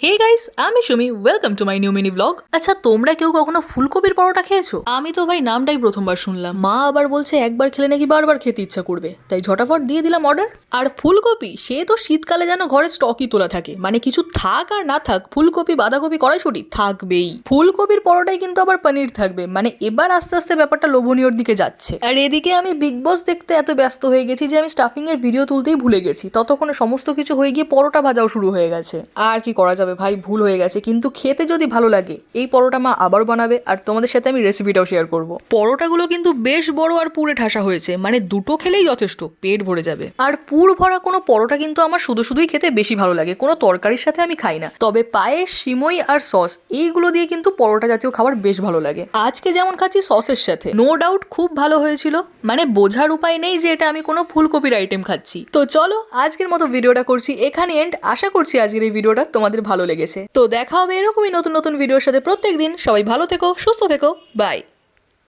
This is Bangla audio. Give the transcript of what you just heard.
হে গাইস, আমি Sumi, welcome to my new mini vlog. আচ্ছা, তোমরা কেউ কখনো ফুলকপির পরোটা খেয়েছো? আমি তো ভাই নামটাই প্রথমবার শুনলাম। মা আবার বলছে একবার খেলে নাকি বারবার খেতে ইচ্ছা করবে, তাই ঝটাফট দিয়ে দিলাম অর্ডার। আর ফুলকপি সে তো শীতকালে যেন ঘরে স্টকই তোলা থাকে, মানে কিছু থাক আর না থাক ফুলকপি, বাঁধাকপি, কড়াইশুঁটি থাকবেই। ফুলকপির পরোটায় কিন্তু আবার পনির থাকবে, মানে এবার আস্তে আস্তে ব্যাপারটা লোভনীয়র দিকে যাচ্ছে। আর এদিকে আমি বিগ বস দেখতে এত ব্যস্ত হয়ে গেছি যে আমি স্টাফিং এর ভিডিও তুলতেই ভুলে গেছি। ততক্ষণে সমস্ত কিছু হয়ে গিয়ে পরোটা ভাজাও শুরু হয়ে গেছে। আর কি করা যাবে ভাই, ভুল হয়ে গেছে, কিন্তু খেতে যদি ভালো লাগে এই পরোটা মা আবার বানাবে, আর তোমাদের সাথে আমি রেসিপিটাও শেয়ার করব। পরোটাগুলো কিন্তু বেশ বড় আর পুরে ঠাসা হয়েছে, মানে দুটো খেলেই যথেষ্ট, পেট ভরে যাবে। আর পুর ভরা কোনো পরোটা কিন্তু আমার শুধু শুধুই খেতে বেশি ভালো লাগে, কোনো তরকারির সাথে আমি খাই না। তবে পায়েস, সিমই আর সস এইগুলো দিয়ে কিন্তু পরোটা জাতীয় খাবার বেশ ভালো লাগে। আজকে যেমন খাচ্ছি সসের সাথে, নো ডাউট খুব ভালো হয়েছিল, মানে বোঝার উপায় নেই যে এটা আমি কোনো ফুলকপির আইটেম খাচ্ছি। তো চলো আজকের মতো ভিডিওটা করছি এখানে এন্ড। আশা করছি আজকের এই ভিডিওটা তোমাদের ভালো লেগেছে। তো দেখা হবে এরকমই নতুন নতুন ভিডিওর সাথে প্রত্যেকদিন। সবাই ভালো থেকো, সুস্থ থেকো, বাই।